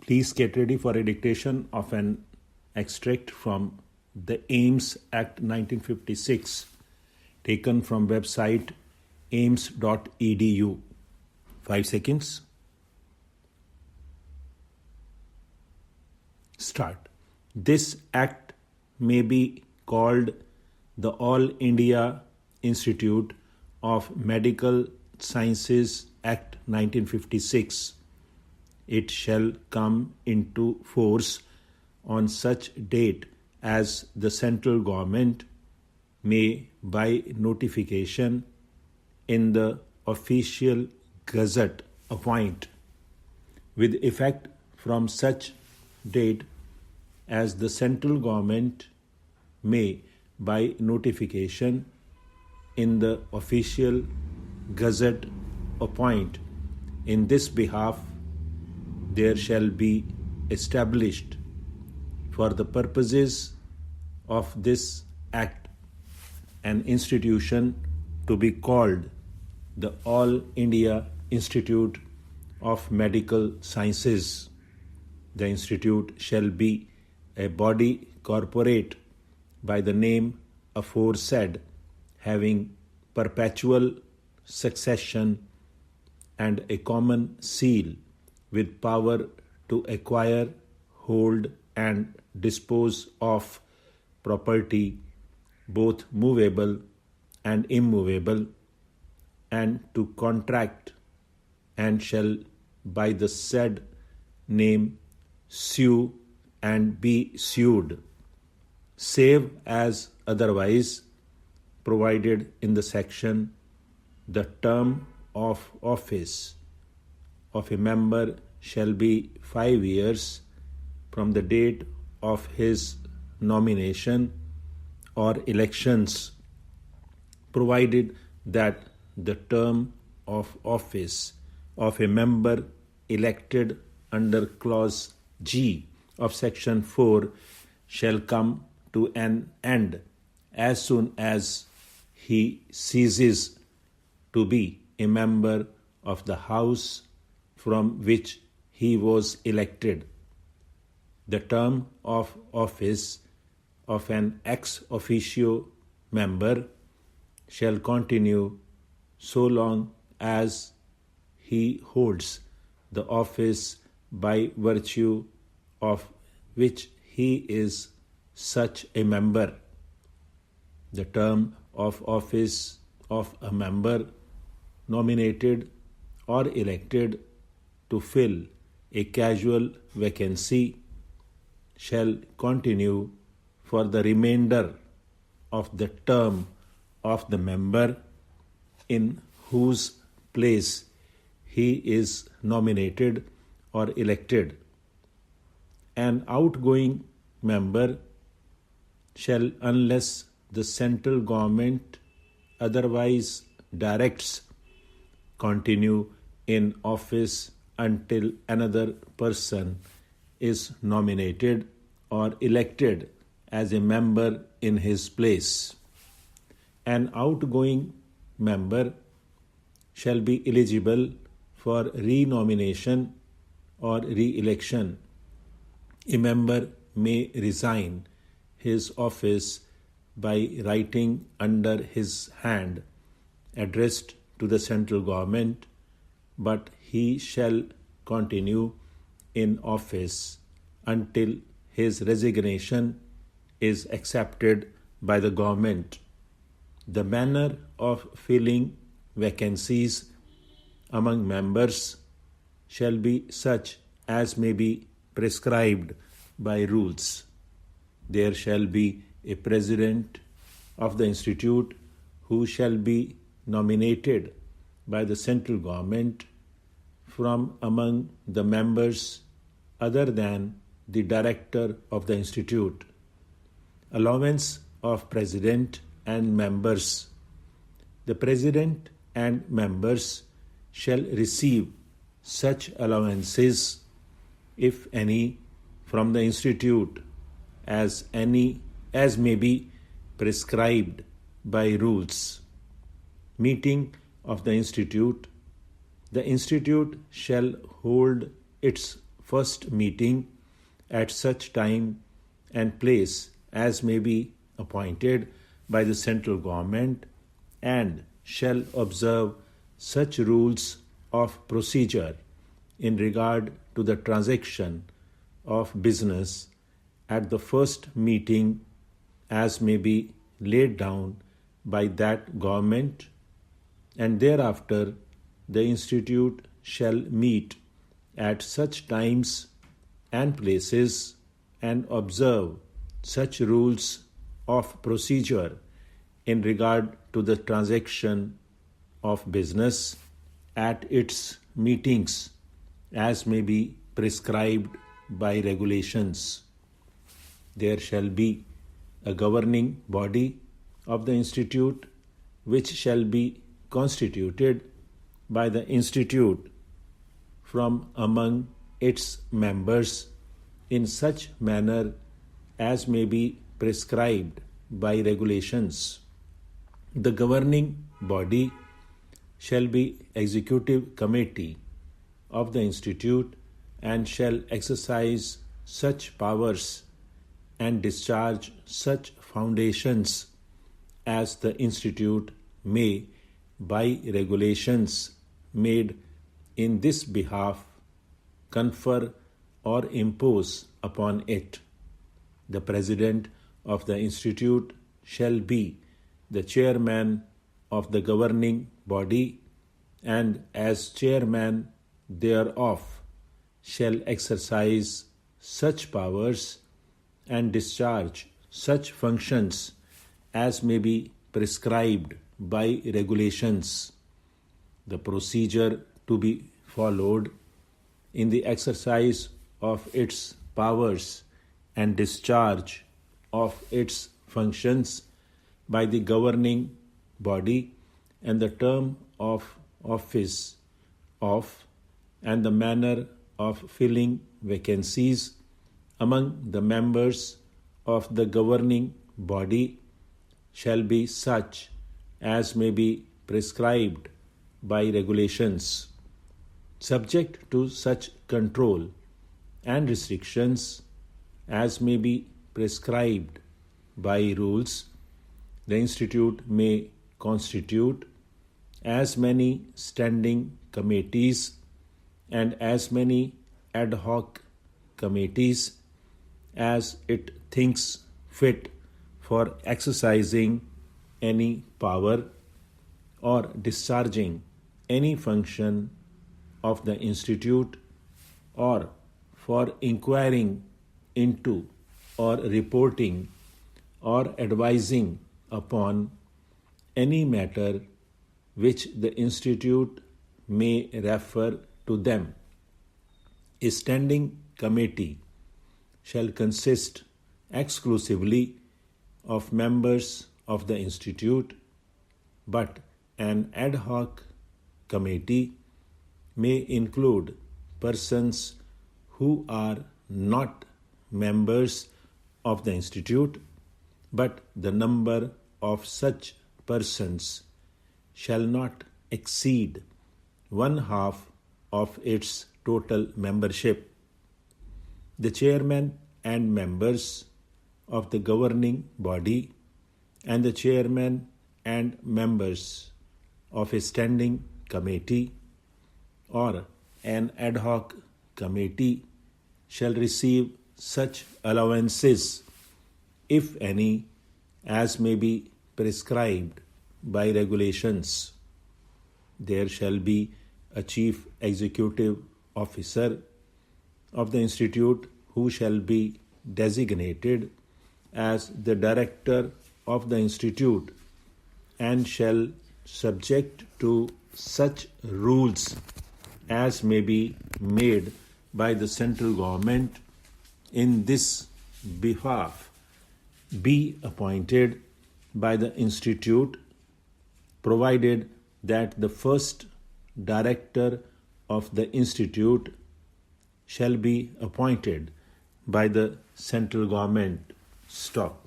Please get ready for a dictation of an extract from the AIMS Act 1956 taken from website aims.edu. 5 seconds. Start. This act may be called the All India Institute of Medical Sciences Act 1956. It shall come into force on such date as the central government may, by notification in the official gazette, appoint, with effect from such date as the central government may, by notification in the official gazette, appoint. In this behalf, there shall be established for the purposes of this act an institution to be called the All India Institute of Medical Sciences. The institute shall be a body corporate by the name aforesaid, having perpetual succession and a common seal, with power to acquire, hold, and dispose of property, both movable and immovable, and to contract, and shall by the said name sue and be sued, save as otherwise provided in the section. The term of office of a member shall be 5 years from the date of his nomination or elections, provided that the term of office of a member elected under Clause G of Section 4 shall come to an end as soon as he ceases to be a member of the House from which he was elected. The term of office of an ex officio member shall continue so long as he holds the office by virtue of which he is such a member. The term of office of a member nominated or elected to fill a casual vacancy shall continue for the remainder of the term of the member in whose place he is nominated or elected. An outgoing member shall, unless the central government otherwise directs, continue in office until another person is nominated or elected as a member in his place. An outgoing member shall be eligible for renomination or re-election. A member may resign his office by writing under his hand addressed to the central government, but he shall continue in office until his resignation is accepted by the government. The manner of filling vacancies among members shall be such as may be prescribed by rules. There shall be a president of the institute who shall be nominated by the central government from among the members other than the director of the institute. Allowance of president and members. The president and members shall receive such allowances, if any, from the institute as may be prescribed by rules. Meeting of the institute shall hold its first meeting at such time and place as may be appointed by the central government, and shall observe such rules of procedure in regard to the transaction of business at the first meeting as may be laid down by that government, and thereafter the institute shall meet at such times and places and observe such rules of procedure in regard to the transaction of business at its meetings as may be prescribed by regulations. There shall be a governing body of the institute which shall be constituted by the institute from among its members in such manner as may be prescribed by regulations. The governing body shall be executive committee of the institute and shall exercise such powers and discharge such foundations as the institute may, by regulations made in this behalf, confer or impose upon it. The president of the institute shall be the chairman of the governing body, and as chairman thereof shall exercise such powers and discharge such functions as may be prescribed by regulations. The procedure to be followed in the exercise of its powers and discharge of its functions by the governing body, and the term of office of and the manner of filling vacancies among the members of the governing body shall be such as may be prescribed by regulations, subject to such control and restrictions as may be prescribed by rules. The institute may constitute as many standing committees and as many ad hoc committees as it thinks fit for exercising any power or discharging any function of the institute, or for inquiring into or reporting or advising upon any matter which the institute may refer to them. A standing committee shall consist exclusively of members of the institute, but an ad hoc committee may include persons who are not members of the institute, but the number of such persons shall not exceed one half of its total membership. The chairman and members of the governing body and the chairman and members of a standing committee or an ad hoc committee shall receive such allowances, if any, as may be prescribed by regulations. There shall be a chief executive officer of the institute who shall be designated as the director of the institute and shall subject to such rules as may be made by the central government in this behalf be appointed by the institute, provided that the first director of the institute shall be appointed by the central government. Stop.